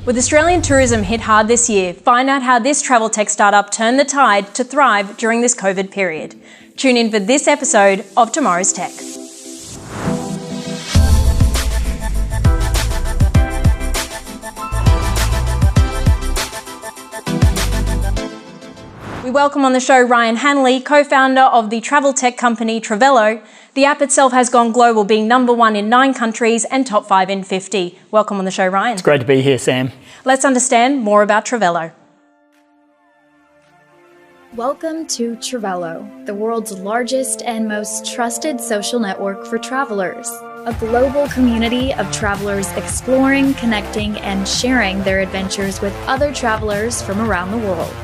With Australian tourism hit hard this year, find out how this TravelTech startup turned the tide to thrive during this COVID period. Tune in for this episode of Tomorrow's Tech. We welcome on the show Ryan Hanley, co-founder of the travel tech company Travello. The app itself has gone global, being #1 in 9 countries and top 5 in 50. Welcome on the show, Ryan. It's great to be here, Sam. Let's understand more about Travello. Welcome to Travello, the world's largest and most trusted social network for travelers. A global community of travelers exploring, connecting, and sharing their adventures with other travelers from around the world.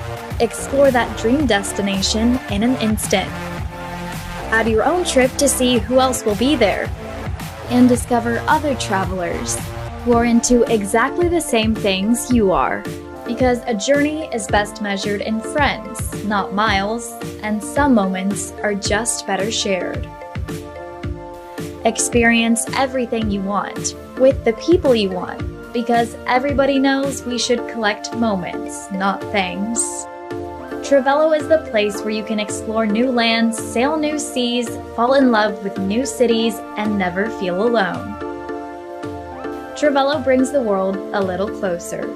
Explore that dream destination in an instant. Add your own trip to see who else will be there. And discover other travelers who are into exactly the same things you are. Because a journey is best measured in friends, not miles, and some moments are just better shared. Experience everything you want with the people you want, because everybody knows we should collect moments, not things. Travello is the place where you can explore new lands, sail new seas, fall in love with new cities, and never feel alone. Travello brings the world a little closer.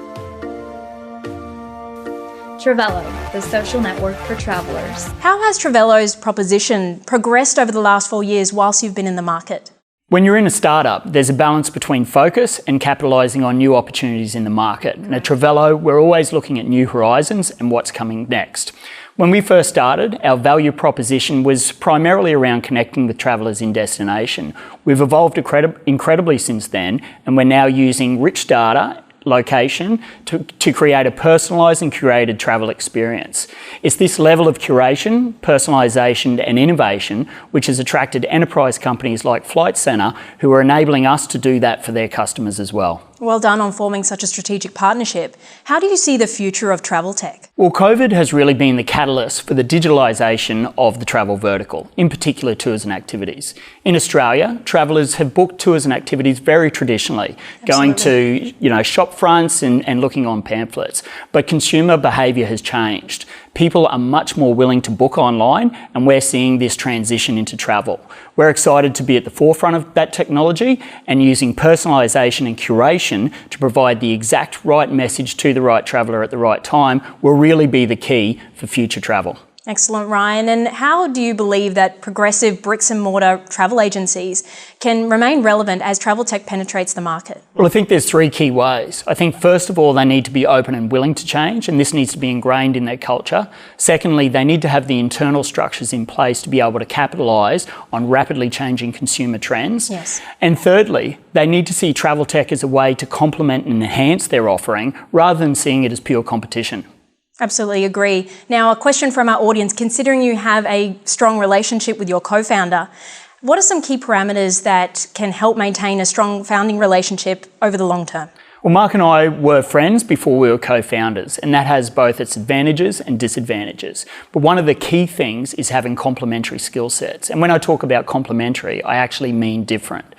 Travello, the social network for travelers. How has Travello's proposition progressed over the last 4 years whilst you've been in the market? When you're in a startup, there's a balance between focus and capitalising on new opportunities in the market. And at Travello, we're always looking at new horizons and what's coming next. When we first started, our value proposition was primarily around connecting with travellers in destination. We've evolved incredibly since then, and we're now using rich data location to create a personalised and curated travel experience. It's this level of curation, personalisation and innovation which has attracted enterprise companies like Flight Centre, who are enabling us to do that for their customers as well. Well done on forming such a strategic partnership. How do you see the future of travel tech? Well, COVID has really been the catalyst for the digitalisation of the travel vertical, in particular tours and activities. In Australia, travellers have booked tours and activities very traditionally, going to shop fronts and looking on pamphlets. But consumer behaviour has changed. People are much more willing to book online, and we're seeing this transition into travel. We're excited to be at the forefront of that technology and using personalisation and curation to provide the exact right message to the right traveller at the right time will really be the key for future travel. Excellent, Ryan. And how do you believe that progressive bricks and mortar travel agencies can remain relevant as travel tech penetrates the market? Well, I think there's 3 key ways. I think first of all, they need to be open and willing to change, and this needs to be ingrained in their culture. Secondly, they need to have the internal structures in place to be able to capitalise on rapidly changing consumer trends. Yes. And thirdly, they need to see travel tech as a way to complement and enhance their offering rather than seeing it as pure competition. Absolutely agree. Now, a question from our audience. Considering you have a strong relationship with your co-founder, what are some key parameters that can help maintain a strong founding relationship over the long term? Well, Mark and I were friends before we were co-founders, and that has both its advantages and disadvantages. But one of the key things is having complementary skill sets. And when I talk about complementary, I actually mean different.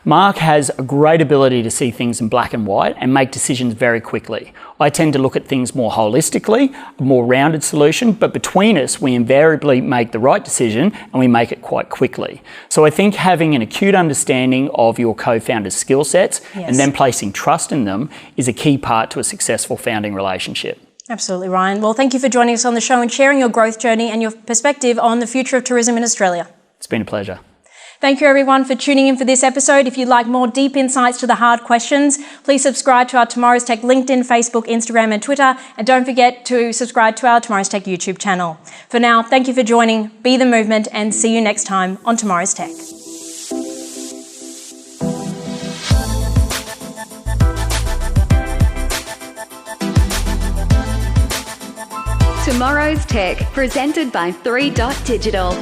Mark has a great ability to see things in black and white and make decisions very quickly. I tend to look at things more holistically, a more rounded solution, but between us, we invariably make the right decision and we make it quite quickly. So I think having an acute understanding of your co-founder's skill sets and then placing trust in them is a key part to a successful founding relationship. Absolutely, Ryan. Well, thank you for joining us on the show and sharing your growth journey and your perspective on the future of tourism in Australia. It's been a pleasure. Thank you everyone for tuning in for this episode. If you'd like more deep insights to the hard questions, please subscribe to our Tomorrow's Tech LinkedIn, Facebook, Instagram and Twitter. And don't forget to subscribe to our Tomorrow's Tech YouTube channel. For now, thank you for joining, be the movement, and see you next time on Tomorrow's Tech. Tomorrow's Tech, presented by 3 Dot Digital.